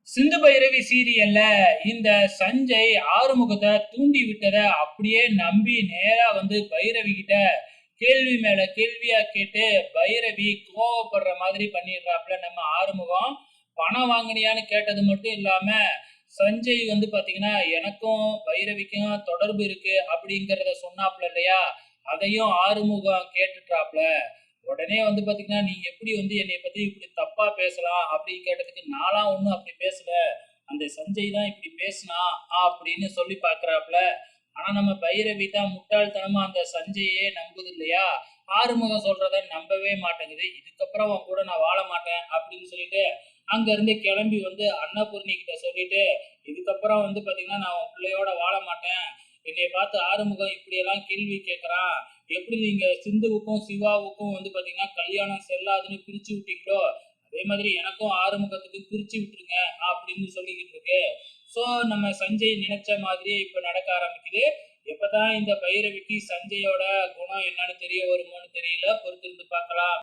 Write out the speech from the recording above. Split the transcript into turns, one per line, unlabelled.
சிந்து பைரவி சீரியல்ல இந்த சஞ்சய் ஆறுமுகத்தை தூண்டி விட்டதை அப்படியே நம்பி நேரா பைரவி கிட்ட கேள்வி மேல கேள்வியா கேட்டு பைரவி கோவப்படுற மாதிரி பண்ணிடுறாப்புல நம்ம ஆறுமுகம். பணம் வாங்கினியான்னு கேட்டது மட்டும் இல்லாம சஞ்சய் பாத்தீங்கன்னா எனக்கும் பைரவிக்கும் தொடர்பு இருக்கு அப்படிங்கறத சொன்னாப்புல இல்லையா, அதையும் ஆறுமுகம் கேட்டுட்டாப்ல. உடனே பாத்தீங்கன்னா நீ எப்படி என்னை பத்தி இப்படி தப்பா பேசலாம் அப்படின்னு கேட்டதுக்கு நான்லாம் ஒண்ணும் அப்படி பேசல, அந்த சஞ்சய் தான் இப்படி பேசினா அப்படின்னு சொல்லி பாக்குறாப்புல. ஆனா நம்ம பைரவி தான் முட்டாள்தனமா அந்த சஞ்சயே நம்புது இல்லையா, ஆறுமுகம் சொல்றத நம்பவே மாட்டேங்குது. இதுக்கப்புறம் அவன் கூட நான் வாழ மாட்டேன் அப்படின்னு சொல்லிட்டு அங்க இருந்து கிளம்பி அன்னபூர்ணி கிட்ட சொல்லிட்டு, இதுக்கப்புறம் பாத்தீங்கன்னா நான் உன் பிள்ளையோட வாழ மாட்டேன், என்னை பார்த்து ஆறுமுகம் இப்படியெல்லாம் கேள்வி கேட்கறான், எப்படி நீங்க சிந்துவுக்கும் சிவாவுக்கும் பாத்தீங்கன்னா கல்யாணம் செல்லாதுன்னு பிரிச்சு விட்டீங்களோ அதே மாதிரி எனக்கும் ஆறுமுகத்துக்கு பிரிச்சு விட்டுருங்க அப்படின்னு சொல்லிக்கிட்டு இருக்கு. சோ நம்ம சஞ்சய் நினைச்ச மாதிரியே இப்ப நடக்க ஆரம்பிக்குது. எப்பதான் இந்த பைரவிக்கு சஞ்சயோட குணம் என்னன்னு தெரிய வருமோன்னு தெரியல, பொறுத்திருந்து பார்க்கலாம்.